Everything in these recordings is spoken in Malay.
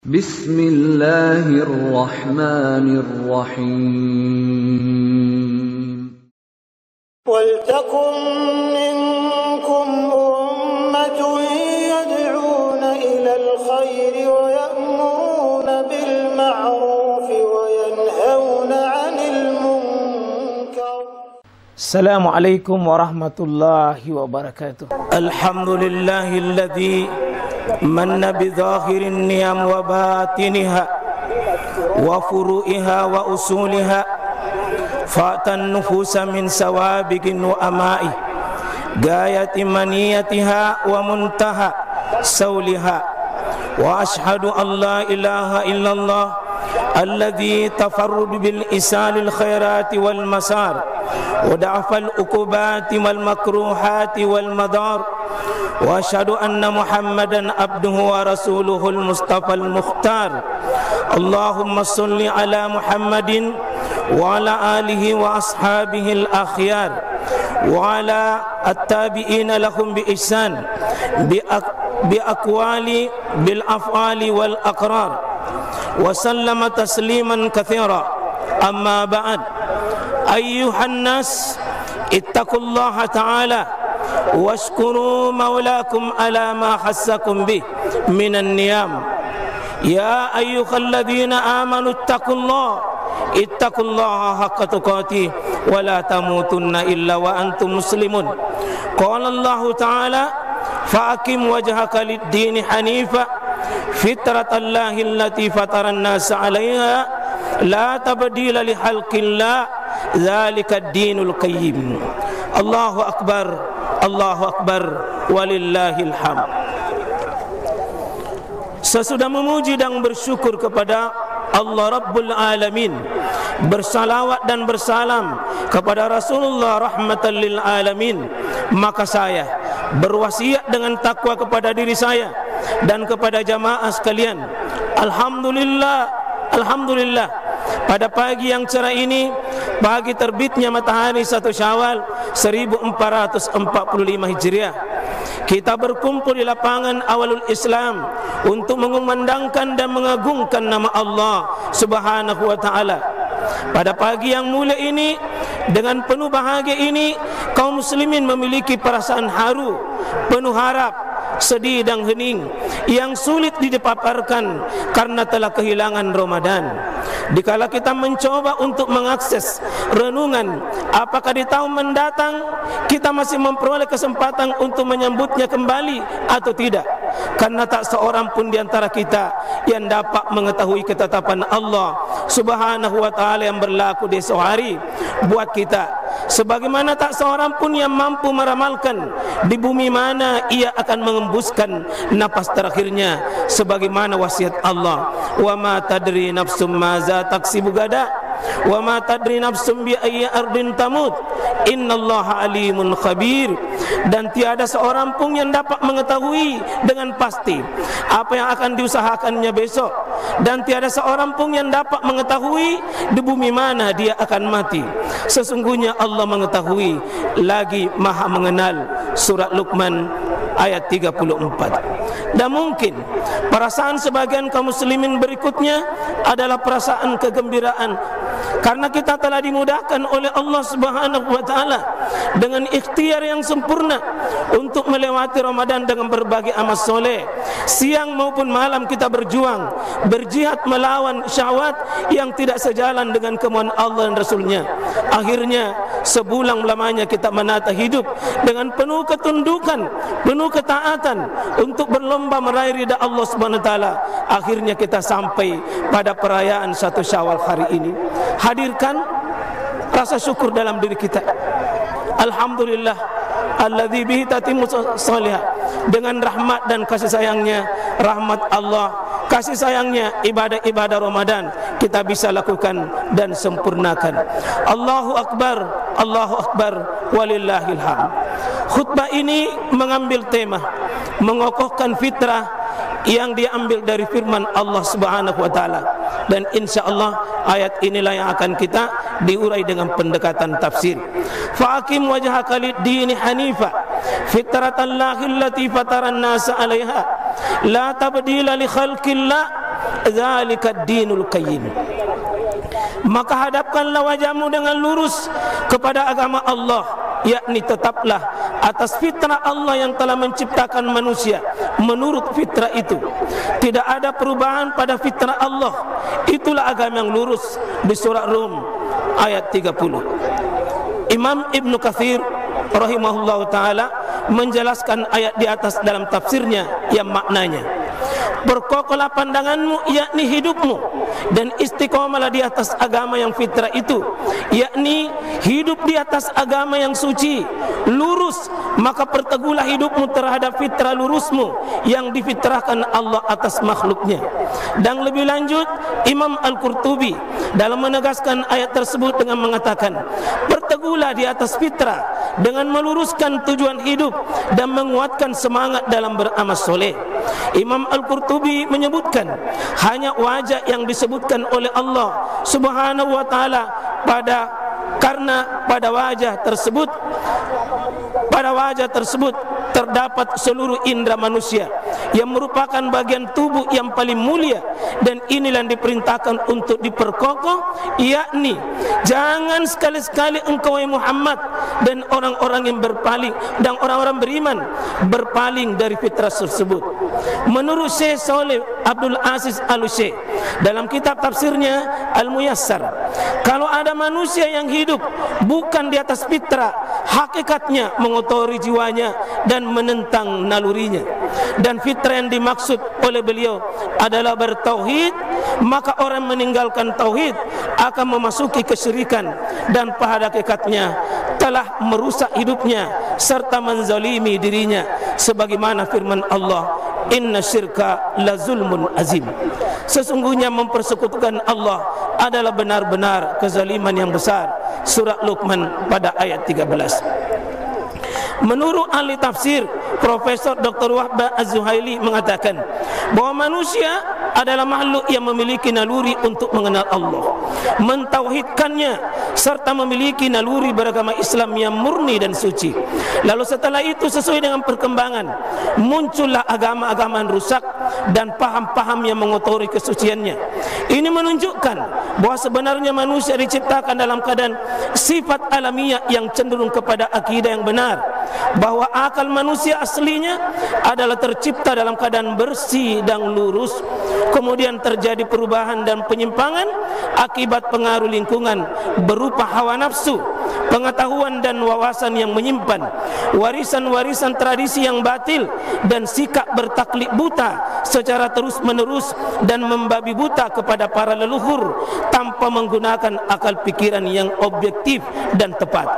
Bismillahirrahmanirrahim. Waltakum minkum ummatun yad'una ilal khairi wa ya'muruna bil ma'rufi wa yanhauna 'anil munkar. Assalamualaikum warahmatullahi wabarakatuh. Alhamdulillahilladzi manna bi zahirin niyam wa batiniha wa furu'iha wa usuliha fatan nufusa min sawabiqin wa ama'i gayati maniyatiha wa muntaha sauliha wa ashhadu an la ilaha illallah alladzi tafarrudu bil isalil khairati wal masar wa da'fal uqubati wal makruhati wal madar wa asyhadu anna muhammadan abduhu wa rasuluhul mustafal mukhtar. Allahumma salli ala muhammadin wa ala alihi wa ashabihi al-akhyar wa ala at-tabi'ina lahum bi ihsan bi aqwali bil af'ali wal aqrar wa sallama tasliman katsira. Amma ba'd, ayyuhan nas ittaqullaha ta'ala washkuru maulakum ala ma hassakum bih minan niyam. Ya ayyuhalladzina amanu ittaqullaha haqqa tuqatih wa la tamutunna illa wa antum muslimun. Qala Allah ta'ala fa'akim wajhaka lid-dini hanifa fitratallahi allati fataran nasa 'alaiha la tabdila li khalqillah dzalika ad-dinul qayyim. Allahu akbar, Allahu akbar, walillahil hamd. Sesudah memuji dan bersyukur kepada Allah Rabbul Alamin, bersalawat dan bersalam kepada Rasulullah rahmatan lil alamin, maka saya berwasiat dengan takwa kepada diri saya dan kepada jamaah sekalian. Alhamdulillah, alhamdulillah, pada pagi yang cerah ini, pagi terbitnya matahari 1 Syawal 1445 Hijriah, kita berkumpul di lapangan Awalul Islam untuk mengumandangkan dan mengagungkan nama Allah Subhanahu wa ta'ala. Pada pagi yang mulia ini, dengan penuh bahagia ini, kaum muslimin memiliki perasaan haru, penuh harap, sedih dan hening yang sulit dipaparkan karena telah kehilangan Ramadan. Dikala kita mencoba untuk mengakses renungan apakah di tahun mendatang kita masih memperoleh kesempatan untuk menyambutnya kembali atau tidak, karena tak seorang pun di antara kita yang dapat mengetahui ketetapan Allah Subhanahu wa ta'ala yang berlaku di esok hari buat kita, sebagaimana tak seorang pun yang mampu meramalkan di bumi mana ia akan mengembuskan napas terakhirnya, sebagaimana wasiat Allah, wa ma tadri nafsum maza taksibu gada wa ma tadri nafsum bi ayyi ardin tamut innallaha alimun khabir. Dan tiada seorang pun yang dapat mengetahui dengan pasti apa yang akan diusahakannya besok, dan tiada seorang pun yang dapat mengetahui di bumi mana dia akan mati. Sesungguhnya Allah mengetahui lagi maha mengenal. Surat Luqman ayat 34. Dan mungkin perasaan sebagian kaum muslimin berikutnya adalah perasaan kegembiraan karena kita telah dimudahkan oleh Allah Subhanahu wa ta'ala dengan ikhtiar yang sempurna untuk melewati Ramadan dengan berbagai amal soleh. Siang maupun malam kita berjuang, berjihad melawan syahwat yang tidak sejalan dengan kemauan Allah dan Rasulnya. Akhirnya sebulan lamanya kita menata hidup dengan penuh ketundukan, penuh ketaatan untuk berlomba meraih ridha Allah Subhanahu wa ta'ala. Akhirnya kita sampai pada perayaan 1 Syawal hari ini. Hadirkan rasa syukur dalam diri kita. Alhamdulillah alladzi bihi tatimmu shalihah. Dengan rahmat dan kasih sayangnya, rahmat Allah, kasih sayangnya, ibadah-ibadah Ramadan kita bisa lakukan dan sempurnakan. Allahu akbar, Allahu akbar, walillahil hamd. Khutbah ini mengambil tema mengokohkan fitrah yang diambil dari firman Allah Subhanahu wa ta'ala, dan insyaallah ayat inilah yang akan kita diurai dengan pendekatan tafsir. Fa'akim wajhaka lid-dini hanifa fitratallahi allati fataran nasa 'alaiha la tabdila li khalqillah Dzalika dinul qayyim. Maka hadapkanlah wajahmu dengan lurus kepada agama Allah, yakni tetaplah atas fitrah Allah yang telah menciptakan manusia menurut fitrah itu. Tidak ada perubahan pada fitrah Allah. Itulah agama yang lurus, di surah Rum ayat 30. Imam Ibn Katsir rahimahullah ta'ala menjelaskan ayat di atas dalam tafsirnya yang maknanya, berkokohlah pandanganmu, yakni hidupmu, dan istiqomalah di atas agama yang fitrah itu, yakni hidup di atas agama yang suci, lurus. Maka perteguhlah hidupmu terhadap fitrah lurusmu yang difitrahkan Allah atas makhluknya. Dan lebih lanjut, Imam Al-Qurtubi dalam menegaskan ayat tersebut dengan mengatakan, berteguhlah di atas fitrah dengan meluruskan tujuan hidup dan menguatkan semangat dalam beramal soleh. Imam Al-Qurtubi menyebutkan, hanya wajah yang disebutkan oleh Allah Subhanahu wa ta'ala karena pada wajah tersebut terdapat seluruh indera manusia yang merupakan bagian tubuh yang paling mulia, dan inilah yang diperintahkan untuk diperkokoh, yakni jangan sekali-sekali engkau Muhammad dan orang-orang yang berpaling dan orang-orang beriman berpaling dari fitrah tersebut. Menurut Syekh Saleh Abdul Aziz Al-Syekh dalam kitab tafsirnya Al-Muyassar, kalau ada manusia yang hidup bukan di atas fitrah, hakikatnya mengotori jiwanya dan menentang nalurinya. Dan fitrah yang dimaksud oleh beliau adalah bertauhid, maka orang meninggalkan tauhid akan memasuki kesyirikan dan pada hakikatnya telah merusak hidupnya serta menzalimi dirinya, sebagaimana firman Allah, inna syirka la zulmun azim. Sesungguhnya mempersekutukan Allah adalah benar-benar kezaliman yang besar. Surah Luqman pada ayat 13. Menurut ahli tafsir Profesor Dr. Wahbah Az-Zuhaili mengatakan bahwa manusia adalah makhluk yang memiliki naluri untuk mengenal Allah, mentauhidkannya, serta memiliki naluri beragama Islam yang murni dan suci. Lalu setelah itu sesuai dengan perkembangan muncullah agama-agama rusak dan paham-paham yang mengotori kesuciannya. Ini menunjukkan bahwa sebenarnya manusia diciptakan dalam keadaan sifat alamiah yang cenderung kepada akidah yang benar, bahwa akal manusia aslinya adalah tercipta dalam keadaan bersih dan lurus. Kemudian terjadi perubahan dan penyimpangan akibat pengaruh lingkungan berupa hawa nafsu, pengetahuan dan wawasan yang menyimpan, warisan-warisan tradisi yang batil, dan sikap bertaklid buta secara terus-menerus dan membabi buta kepada para leluhur tanpa menggunakan akal pikiran yang objektif dan tepat.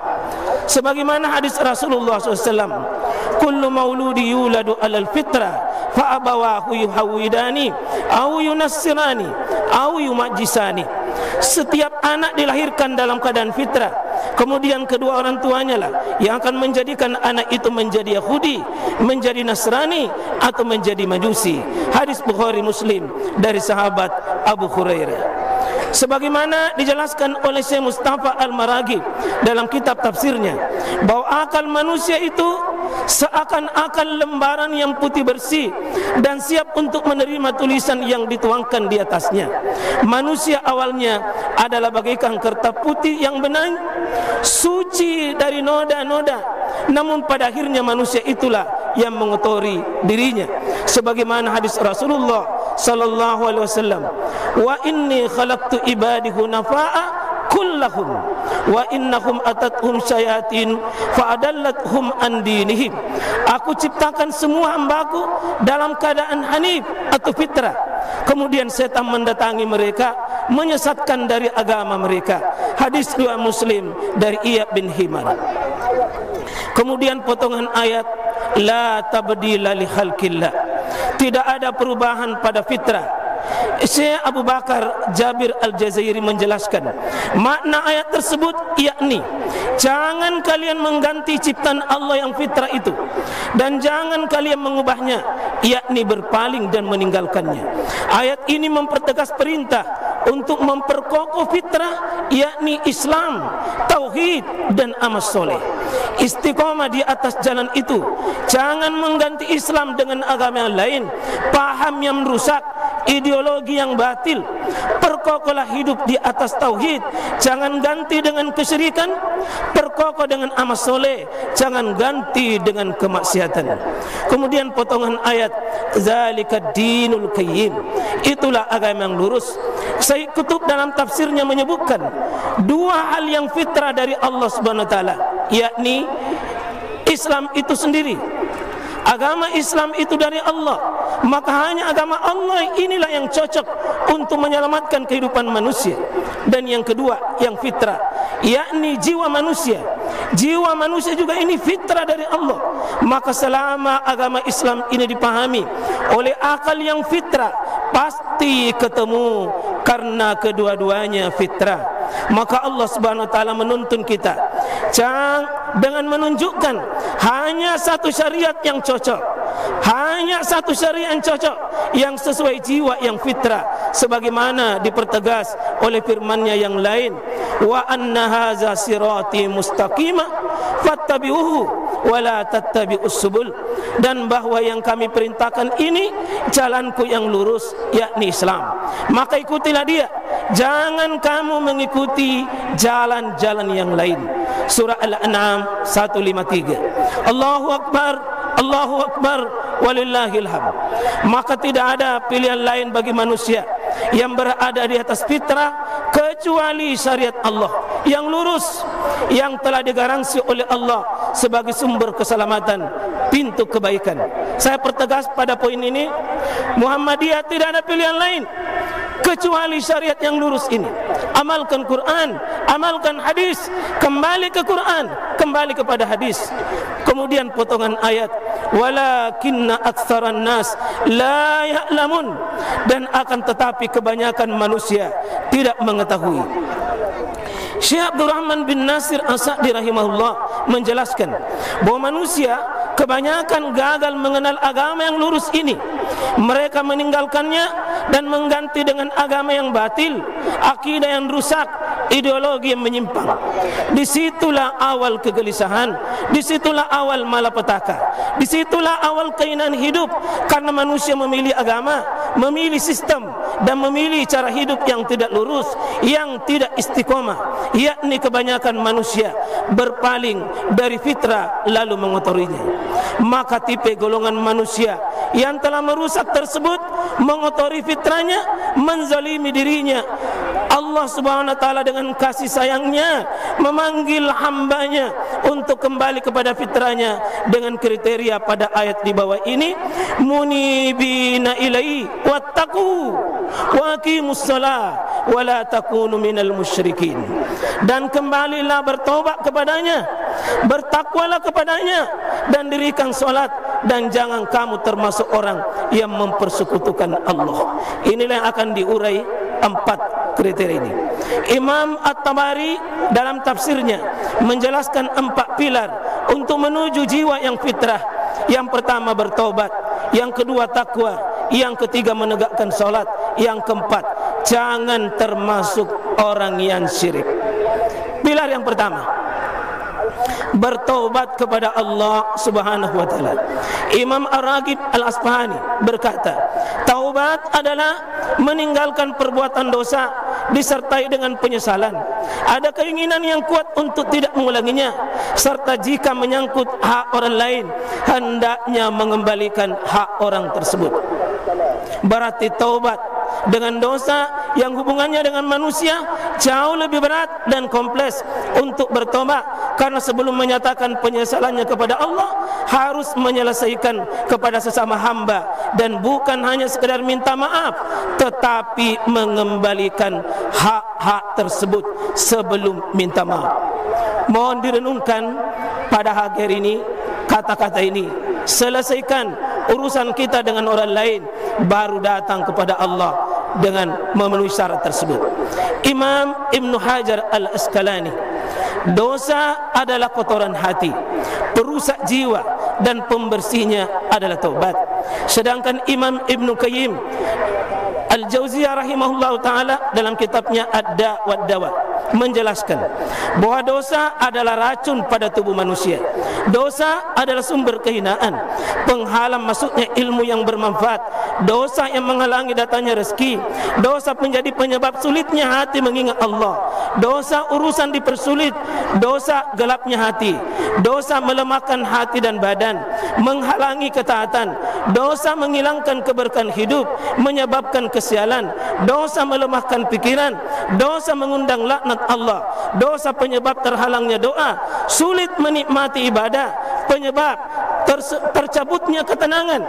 Sebagaimana hadis Rasulullah SAW, kullu mauludi yuladu alal fitrah fa abawahu yuhawidani au yunassirani au yumajjisani. Setiap anak dilahirkan dalam keadaan fitrah, kemudian kedua orang tuanya lah yang akan menjadikan anak itu menjadi Yahudi, menjadi Nasrani, atau menjadi Majusi. Hadis Bukhari Muslim dari sahabat Abu Hurairah. Sebagaimana dijelaskan oleh Syekh Mustafa Al-Maraghi dalam kitab tafsirnya, bahwa akal manusia itu seakan-akan lembaran yang putih bersih dan siap untuk menerima tulisan yang dituangkan di atasnya. Manusia awalnya adalah bagaikan kertas putih yang benang, suci dari noda-noda, namun pada akhirnya manusia itulah yang mengotori dirinya. Sebagaimana hadis Rasulullah sallallahu alaihi wasallam, wa inni khalaqtu ibadi hunafa'a kullahum wa innahum atathum syayatin fa'adallathum an dinihim. Aku ciptakan semua hambaku dalam keadaan hanif atau fitrah, kemudian setan mendatangi mereka menyesatkan dari agama mereka. Hadis riwayat Muslim dari Iyad bin Himar. Kemudian potongan ayat, la tabdila li khalqillah, tidak ada perubahan pada fitrah. Syekh Abu Bakar Jabir Al-Jazairi menjelaskan makna ayat tersebut, yakni jangan kalian mengganti ciptaan Allah yang fitrah itu, dan jangan kalian mengubahnya, yakni berpaling dan meninggalkannya. Ayat ini mempertegas perintah untuk memperkokoh fitrah, yakni Islam, tauhid, dan amal soleh. Istiqomah di atas jalan itu, jangan mengganti Islam dengan agama yang lain, paham yang rusak. ideologi yang batil. Perkokohlah hidup di atas tauhid, jangan ganti dengan kesyirikan. Perkokoh dengan amal soleh, jangan ganti dengan kemaksiatan. Kemudian potongan ayat, zalika dinul qayyim, itulah agama yang lurus. Sayyid Qutb dalam tafsirnya menyebutkan dua hal yang fitrah dari Allah Subhanahu wa taala, yakni Islam itu sendiri. Agama Islam itu dari Allah, maka hanya agama Allah inilah yang cocok untuk menyelamatkan kehidupan manusia. Dan yang kedua, yang fitrah, yakni jiwa manusia. Jiwa manusia juga ini fitrah dari Allah. Maka selama agama Islam ini dipahami oleh akal yang fitrah, pasti ketemu karena kedua-duanya fitrah. Maka Allah Subhanahu wa taala menuntun kita dengan menunjukkan hanya satu syariat yang cocok, hanya satu syariat yang cocok, yang sesuai jiwa yang fitrah, sebagaimana dipertegas oleh firman-Nya yang lain, wa anna hadza sirati mustaqima fattabi'uhu wa la tattabi'us subul, dan bahwa yang kami perintahkan ini jalanku yang lurus, yakni Islam, maka ikutilah dia, jangan kamu mengikuti jalan-jalan yang lain. Surah Al-An'am 153. Allahu Akbar, Allahu Akbar, walillahil hamd. Maka tidak ada pilihan lain bagi manusia yang berada di atas fitrah kecuali syariat Allah yang lurus, yang telah digaransi oleh Allah sebagai sumber keselamatan, pintu kebaikan. Saya pertegas pada poin ini, Muhammadiyah tidak ada pilihan lain kecuali syariat yang lurus ini. Amalkan Quran, amalkan hadis, kembali ke Quran, kembali kepada hadis. Kemudian potongan ayat, walakinna aktsaran nas la ya'lamun, dan akan tetapi kebanyakan manusia tidak mengetahui. Syekh Abdurrahman bin Nasir As-Sa'di rahimahullah menjelaskan bahwa manusia kebanyakan gagal mengenal agama yang lurus ini. Mereka meninggalkannya dan mengganti dengan agama yang batil, akidah yang rusak, ideologi yang menyimpang. Disitulah awal kegelisahan, disitulah awal malapetaka, disitulah awal keinginan hidup, karena manusia memilih agama, memilih sistem, dan memilih cara hidup yang tidak lurus, yang tidak istiqomah, yakni kebanyakan manusia berpaling dari fitrah lalu mengotorinya. Maka tipe golongan manusia yang telah merusak tersebut mengotori fitrahnya, menzalimi dirinya. Allah Subhanahu wa taala dengan kasih sayangnya memanggil hambanya untuk kembali kepada fitrahnya dengan kriteria pada ayat di bawah ini, munibina ilaihi wattaqu wa aqimus shalah wa la takunu minal musyrikin. Dan kembalilah bertobat kepadanya, bertakwalah kepadanya, dan dirikan salat, dan jangan kamu termasuk orang yang mempersekutukan Allah. Inilah yang akan diurai 4 kriteria ini. Imam At-Tabari dalam tafsirnya menjelaskan 4 pilar untuk menuju jiwa yang fitrah. Yang pertama bertobat, yang kedua takwa, yang ketiga menegakkan salat, yang keempat jangan termasuk orang yang syirik. Pilar yang pertama, bertobat kepada Allah Subhanahu wa taala. Imam Ar-Raghib Al-Asfahani berkata, taubat adalah meninggalkan perbuatan dosa disertai dengan penyesalan, ada keinginan yang kuat untuk tidak mengulanginya, serta jika menyangkut hak orang lain hendaknya mengembalikan hak orang tersebut. Berarti taubat dengan dosa yang hubungannya dengan manusia jauh lebih berat dan kompleks untuk bertobat, karena sebelum menyatakan penyesalannya kepada Allah harus menyelesaikan kepada sesama hamba, dan bukan hanya sekedar minta maaf tetapi mengembalikan hak-hak tersebut sebelum minta maaf. Mohon direnungkan pada hari ini kata-kata ini. Selesaikan urusan kita dengan orang lain, baru datang kepada Allah dengan memenuhi syarat tersebut. Imam Ibn Hajar Al-Asqalani, dosa adalah kotoran hati, perusak jiwa, dan pembersihnya adalah taubat. Sedangkan Imam Ibn Qayyim Al-Jauziyah rahimahullah ta'ala dalam kitabnya Ad-Da' wa Dawa menjelaskan bahwa dosa adalah racun pada tubuh manusia. Dosa adalah sumber kehinaan, penghalang masuknya ilmu yang bermanfaat, dosa yang menghalangi datangnya rezeki, dosa menjadi penyebab sulitnya hati mengingat Allah, dosa urusan dipersulit, dosa gelapnya hati, dosa melemahkan hati dan badan, menghalangi ketaatan, dosa menghilangkan keberkahan hidup, menyebabkan kesialan, dosa melemahkan pikiran, dosa mengundang laknat Allah, dosa penyebab terhalangnya doa, sulit menikmati ibadah, penyebab tercabutnya ketenangan.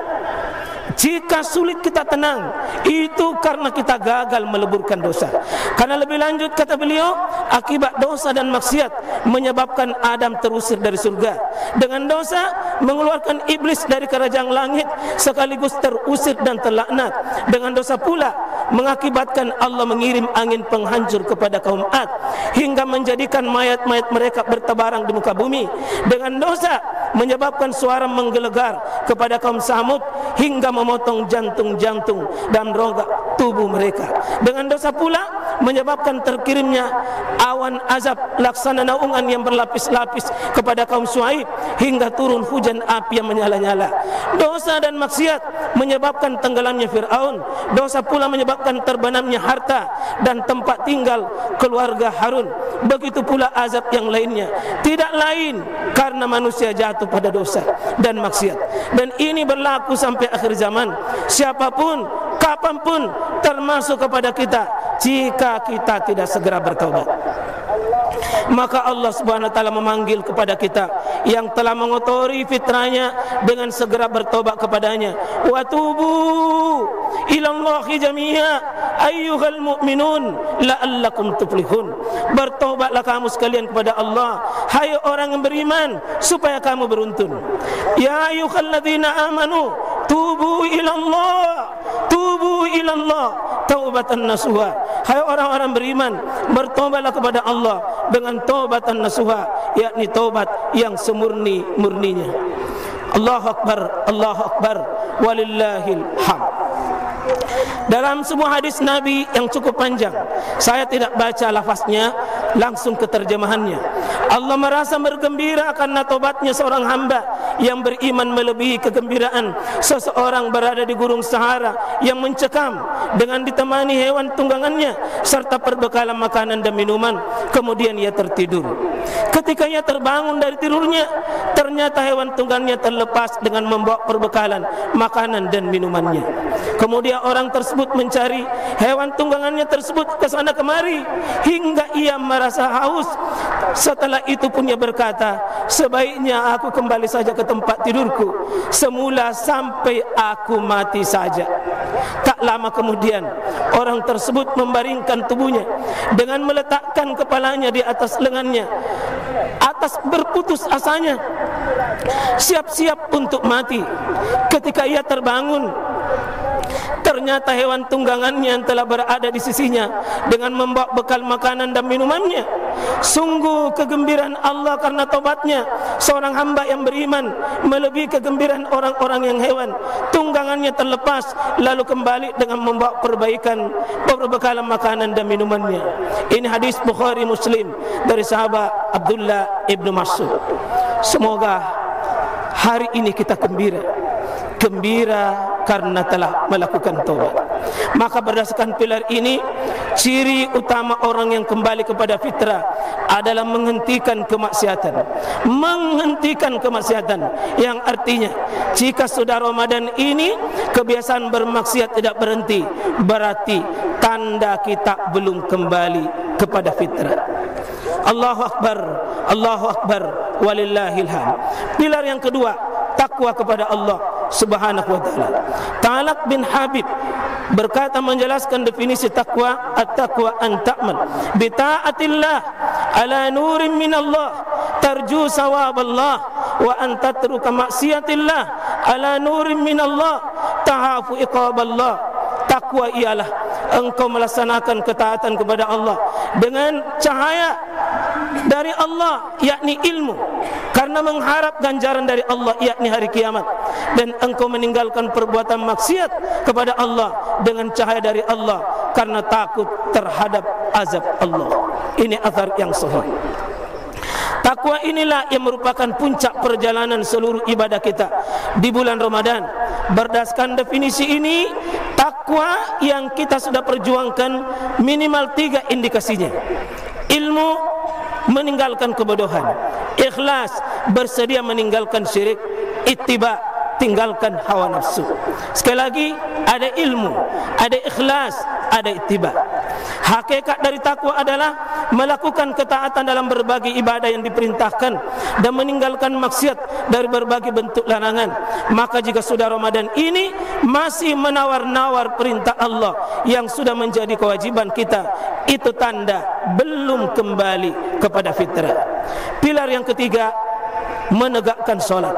Jika sulit kita tenang, itu karena kita gagal meleburkan dosa. Karena lebih lanjut kata beliau, akibat dosa dan maksiat menyebabkan Adam terusir dari surga. Dengan dosa mengeluarkan iblis dari kerajaan langit, sekaligus terusir dan terlaknat. Dengan dosa pula mengakibatkan Allah mengirim angin penghancur kepada kaum Ad, hingga menjadikan mayat-mayat mereka bertebaran di muka bumi. Dengan dosa menyebabkan suara menggelegar kepada kaum Samud, hingga memotong jantung-jantung dan rongga tubuh mereka. Dengan dosa pula menyebabkan terkirimnya awan azab laksana naungan yang berlapis-lapis kepada kaum Syuaib, hingga turun hujan api yang menyala-nyala. Dosa dan maksiat menyebabkan tenggelamnya Fir'aun. Dosa pula menyebabkan terbenamnya harta dan tempat tinggal keluarga Harun. Begitu pula azab yang lainnya, tidak lain karena manusia jatuh pada dosa dan maksiat. Dan ini berlaku sampai akhir zaman. Siapapun, kapanpun, termasuk kepada kita, jika kita tidak segera bertaubat. Maka Allah Subhanahu wa taala memanggil kepada kita yang telah mengotori fitrahnya dengan segera bertobat kepadanya. Wa tubu ilallahi jami'a ayyuhal mu'minun la'allakum tuflihun. Bertobatlah kamu sekalian kepada Allah, hai orang yang beriman, supaya kamu beruntun. Ya ayyuhalladzina amanu tubu ilallah, tubu ilallah taubatan nasuha. Hai orang-orang beriman, bertobatlah kepada Allah dengan taubatan nasuha, yakni taubat yang semurni-murninya. Allahu Akbar, Allahu Akbar, walillahil hamd. Dalam sebuah hadis Nabi yang cukup panjang, saya tidak baca lafaznya, langsung ke terjemahannya. Allah merasa bergembira karena tobatnya seorang hamba yang beriman melebihi kegembiraan seseorang berada di gurun Sahara yang mencekam dengan ditemani hewan tunggangannya serta perbekalan makanan dan minuman. Kemudian ia tertidur. Ketika ia terbangun dari tidurnya, ternyata hewan tunggangannya terlepas dengan membawa perbekalan makanan dan minumannya. Kemudian orang tersebut mencari hewan tunggangannya tersebut ke sana kemari hingga ia merasa haus. Setelah itu pun ia berkata, sebaiknya aku kembali saja ke tempat tidurku semula sampai aku mati saja. Tak lama kemudian orang tersebut membaringkan tubuhnya dengan meletakkan kepalanya di atas lengannya, atas berputus asanya, siap-siap untuk mati. Ketika ia terbangun, ternyata hewan tunggangannya yang telah berada di sisinya dengan membawa bekal makanan dan minumannya. Sungguh kegembiraan Allah karena tobatnya seorang hamba yang beriman melebihi kegembiraan orang-orang yang hewan tunggangannya terlepas lalu kembali dengan membawa perbekalan makanan dan minumannya. Ini hadis Bukhari Muslim dari sahabat Abdullah ibnu Mas'ud. Semoga hari ini kita gembira karena telah melakukan taubat. Maka berdasarkan pilar ini, ciri utama orang yang kembali kepada fitrah adalah menghentikan kemaksiatan. Menghentikan kemaksiatan yang artinya jika sudah Ramadan ini kebiasaan bermaksiat tidak berhenti, berarti tanda kita belum kembali kepada fitrah. Allahu Akbar, Allahu Akbar, walillahil hamd. Pilar yang kedua, takwa kepada Allah Subhanahu wa taala. Ta'alaq bin Habib berkata menjelaskan definisi takwa, at-taqwa an ta'mal bi ta'atillah ala nurin min Allah tarju sawaballah wa an tatruka maksiatillah ala nurin min Allah tahafu iqaballah. Takwa ialah engkau melaksanakan ketaatan kepada Allah dengan cahaya dari Allah, yakni ilmu, karena mengharap ganjaran dari Allah, yakni hari kiamat. Dan engkau meninggalkan perbuatan maksiat kepada Allah dengan cahaya dari Allah, karena takut terhadap azab Allah. Ini athar yang sahih. Takwa inilah yang merupakan puncak perjalanan seluruh ibadah kita di bulan Ramadan. Berdasarkan definisi ini, Takwa yang kita sudah perjuangkan minimal 3 indikasinya. Ilmu, meninggalkan kebodohan. Ikhlas, bersedia meninggalkan syirik. Ittiba, tinggalkan hawa nafsu. Sekali lagi, ada ilmu, ada ikhlas, ada ittiba. Hakikat dari takwa adalah melakukan ketaatan dalam berbagai ibadah yang diperintahkan dan meninggalkan maksiat dari berbagai bentuk larangan. Maka jika sudah Ramadan ini masih menawar-nawar perintah Allah yang sudah menjadi kewajiban kita, itu tanda belum kembali kepada fitrah. Pilar yang ketiga, menegakkan solat.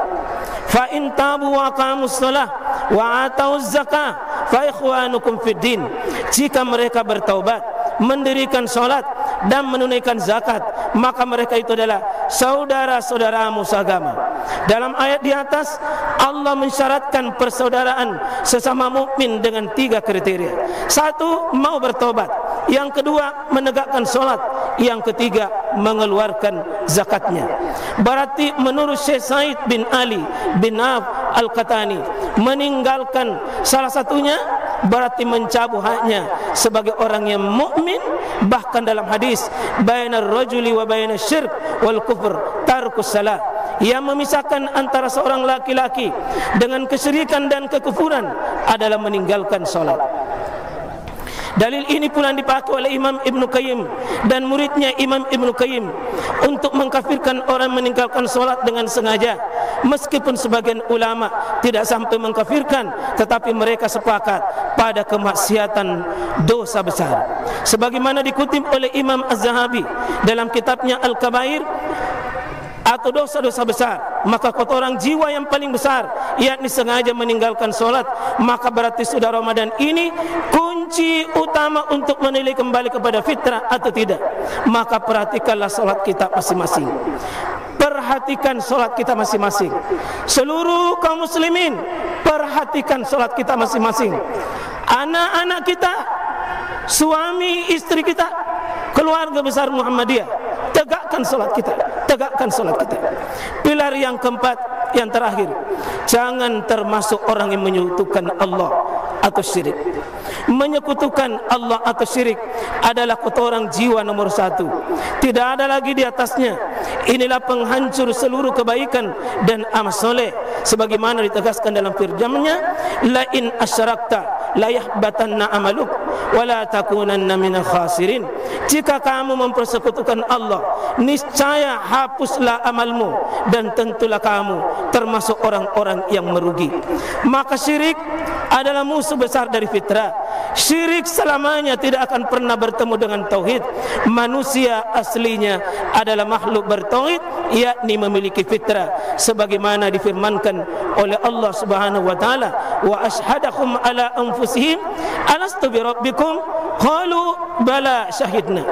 Fa in tabu wa aqamus shalah wa atauz zakah fa ikhwanukum fid din. Jika mereka bertaubat, mendirikan salat dan menunaikan zakat, maka mereka itu adalah saudara-saudaramu seagama. Dalam ayat di atas Allah mensyaratkan persaudaraan sesama mukmin dengan 3 kriteria. 1, mau bertobat. Yang kedua, menegakkan salat. Yang ketiga, mengeluarkan zakatnya. Berarti menurut Syekh Said bin Ali bin Ab Al-Qatani, meninggalkan salah satunya berarti mencabut haknya sebagai orang yang mukmin. Bahkan dalam hadis, bainar rajuli wa bainas syirk wal kufur tarkus salat, yang memisahkan antara seorang laki-laki dengan kesyirikan dan kekufuran adalah meninggalkan salat. Dalil ini pula dipakai oleh Imam Ibn Qayyim dan muridnya Imam Ibn Qayyim untuk mengkafirkan orang meninggalkan solat dengan sengaja. Meskipun sebagian ulama tidak sampai mengkafirkan, tetapi mereka sepakat pada kemaksiatan dosa besar. Sebagaimana dikutip oleh Imam Az-Zahabi dalam kitabnya Al-Kabair, atau dosa-dosa besar, maka kotoran jiwa yang paling besar, yakni sengaja meninggalkan solat. Maka berarti sudah Ramadan ini kunci utama untuk menilai kembali kepada fitrah atau tidak. Maka perhatikanlah solat kita masing-masing. Perhatikan solat kita masing-masing. Seluruh kaum muslimin, perhatikan solat kita masing-masing. Anak-anak kita, suami istri kita, keluarga besar Muhammadiyah, tegakkan solat kita, tegakkan solat kita. Pilar yang keempat, yang terakhir, jangan termasuk orang yang menyekutukan Allah atau syirik. Menyekutukan Allah atau syirik adalah kotoran jiwa nomor 1. Tidak ada lagi di atasnya. Inilah penghancur seluruh kebaikan dan amal soleh, sebagaimana ditegaskan dalam firman-Nya, la in asyrakta la yahbatanna amaluk wa la takunanna minal khasirin. Jika kamu mempersekutukan Allah, niscaya hapuslah amalmu dan tentulah kamu termasuk orang-orang yang merugi. Maka syirik adalah musuh besar dari fitrah. Syirik selamanya tidak akan pernah bertemu dengan tauhid. Manusia aslinya adalah makhluk bertauhid, yakni memiliki fitrah, sebagaimana difirmankan oleh Allah Subhanahu wa taala, wa ashhadakum ala anfusihim alastu bi rabbikum qalu bala syahidna.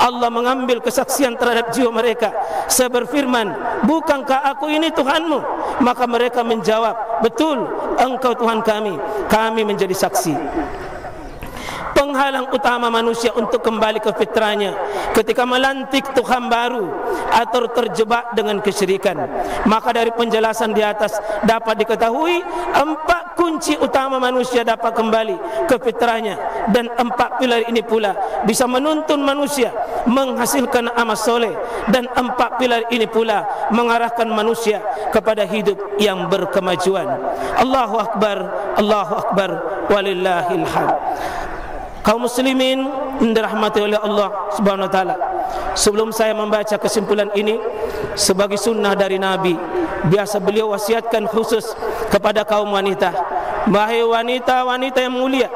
Allah mengambil kesaksian terhadap jiwa mereka. Saya berfirman, bukankah aku ini Tuhanmu? Maka mereka menjawab, betul, engkau Tuhan kami. Kami menjadi saksi. Penghalang utama manusia untuk kembali ke fitrahnya ketika melantik Tuhan baru atau terjebak dengan kesyirikan. Maka dari penjelasan di atas dapat diketahui 4 kunci utama manusia dapat kembali ke fitrahnya, dan 4 pilar ini pula bisa menuntun manusia menghasilkan amal soleh, dan 4 pilar ini pula mengarahkan manusia kepada hidup yang berkemajuan. Allahu Akbar, Allahu Akbar, walillahil hamd. Kaum muslimin dirahmati oleh Allah Subhanahu wa taala, sebelum saya membaca kesimpulan ini, sebagai sunnah dari Nabi, biasa beliau wasiatkan khusus kepada kaum wanita. Wahai wanita-wanita yang mulia,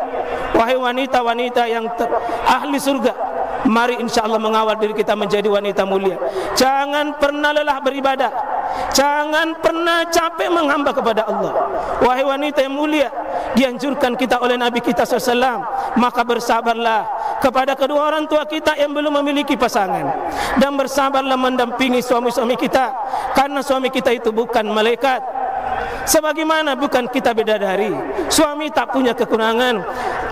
wahai wanita-wanita yang ahli surga, mari insyaallah mengawal diri kita menjadi wanita mulia. Jangan pernah lelah beribadah, jangan pernah capek menghamba kepada Allah. Wahai wanita yang mulia, dianjurkan kita oleh Nabi kita SAW, maka bersabarlah kepada kedua orang tua kita yang belum memiliki pasangan, dan bersabarlah mendampingi suami-suami kita, karena suami kita itu bukan malaikat. Sebagaimana bukan kita bidadari, suami tak punya kekurangan,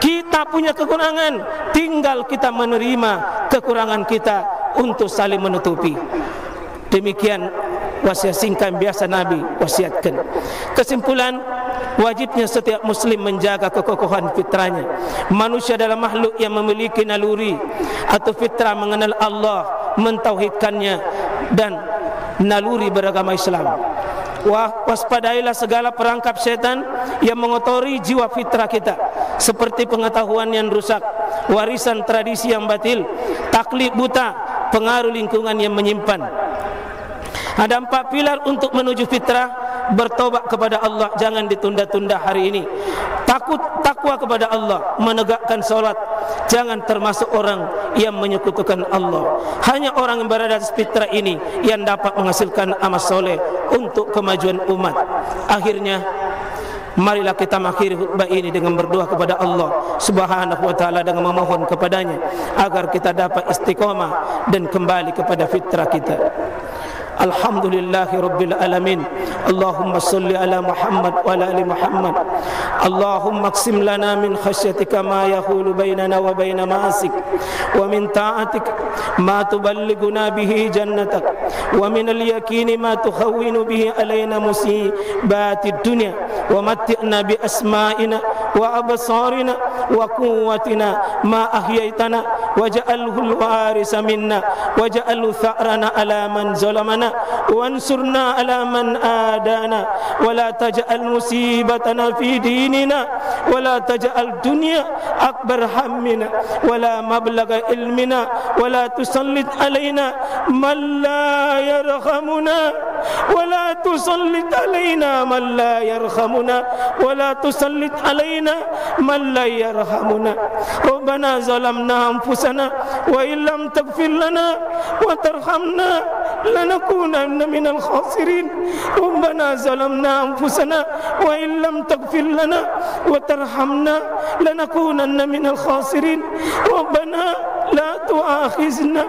kita punya kekurangan, tinggal kita menerima kekurangan kita untuk saling menutupi. Demikian wasiat singkat biasa Nabi wasiatkan. Kesimpulan, Wajibnya setiap muslim menjaga kekokohan fitrahnya. Manusia adalah makhluk yang memiliki naluri atau fitrah mengenal Allah, mentauhidkannya, dan naluri beragama Islam. Waspadailah segala perangkap setan yang mengotori jiwa fitrah kita, seperti pengetahuan yang rusak, warisan tradisi yang batil, taklid buta, pengaruh lingkungan yang menyimpan. Ada 4 pilar untuk menuju fitrah. Bertobat kepada Allah, jangan ditunda-tunda hari ini. Takwa kepada Allah, menegakkan solat, jangan termasuk orang yang menyekutukan Allah. Hanya orang yang berada di fitrah ini yang dapat menghasilkan amal soleh untuk kemajuan umat. Akhirnya, marilah kita mengakhiri khutbah ini dengan berdoa kepada Allah Subhanahu wa taala, dengan memohon kepadanya agar kita dapat istiqamah dan kembali kepada fitrah kita. Alhamdulillahi Rabbil Alamin. Allahumma salli ala Muhammad wa ala ali Muhammad. Allahumma aqsim lana min khasyatika ma yahulu bainana wa baina ma'asik, wa min ta'atik ma tuballighuna bihi jannatak, wa min al-yaqini ma tukhawwinu bihi alayna musibatid dunya, wa matti'na bi asma'ina wa absarina wa quwwatina ma ahyaytana waj'alhu al-warisa minna waj'alhu tha'rana ala man zalamana وانصرنا على من آدانا ولا تجعل مصيبتنا في ديننا ولا تجعل الدنيا أكبر همنا ولا مبلغ علمنا ولا تسلط علينا من لا يرحمنا ولا تسلط علينا من لا يرحمنا ولا تسلط علينا من لا يرحمنا ربنا ظلمنا أنفسنا وإن لم تغفر لنا وترحمنا لنكونن من الخاسرين ربنا ظلمنا أنفسنا وإن لم تغفر لنا وترحمنا لنكونن من الخاسرين ربنا لا تؤاخذنا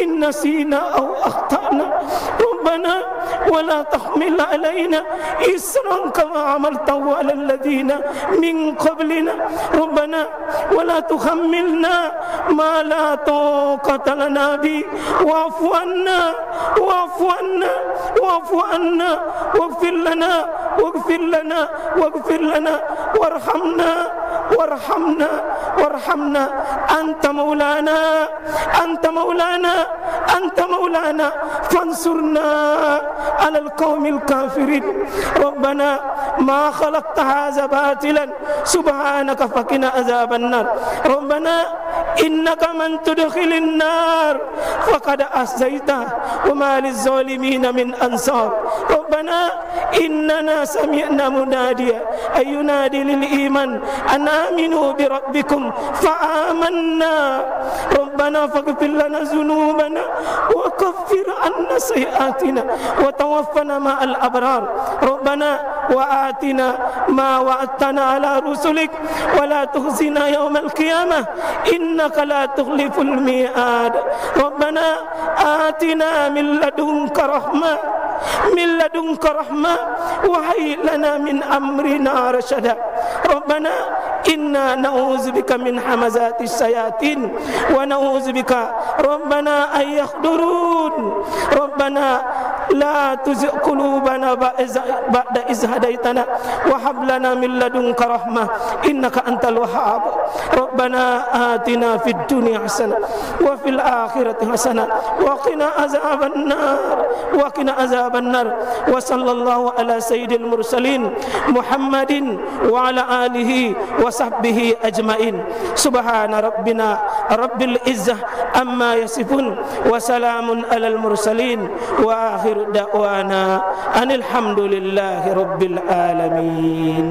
إن نسينا أو أخطأنا ربنا ولا تحمل علينا إصرا كما عملته على الذين من قبلنا ربنا ولا تحملنا ما لا طاقة لنا به واعف عنا واعف عنا واعف عنا واغفر لنا واغفر لنا واغفر لنا وارحمنا وارحمنا وارحمنا أنت مولانا أنت مولانا أنت مولانا فانصرنا على القوم الكافرين ربنا ما خلقت هذا باطلا سبحانك فقنا عذاب النار ربنا إنك من تدخل النار فقد أخزيته وما للظالمين من أنصار ربنا إننا سمعنا مناديا أي ينادي للإيمان أن آمنوا بربكم فآمنا ربنا فاغفر لنا ذنوبنا وكفر عنا سيئاتنا وتوفنا مع الأبرار ربنا وآتنا ما وعدتنا على رسلك ولا تخزنا يوم القيامة إنك لا تخلف الميعاد ربنا آتنا من لدنك رحمة من لدنك رحمة وهيئ لنا من أمرنا رشدا ربنا إنا نعوذ بك من همزات الشياطين ونعوذ بك ربنا أن يحضرون ربنا لا تزغ قلوبنا بعد إذ هديتنا وهب لنا من لدنك رحمة إنك أنت الوهاب ربنا آتنا في الدنيا حسنة وفي الآخرة حسنة وقنا عذاب النار وقنا عذاب النار وصلى الله على سيد المرسلين محمد وعلى آله وصحبه أجمعين سبحان ربنا رب العزة عما يصفون وسلام على المرسلين وآخر دعوانا أن الحمد لله رب العالمين.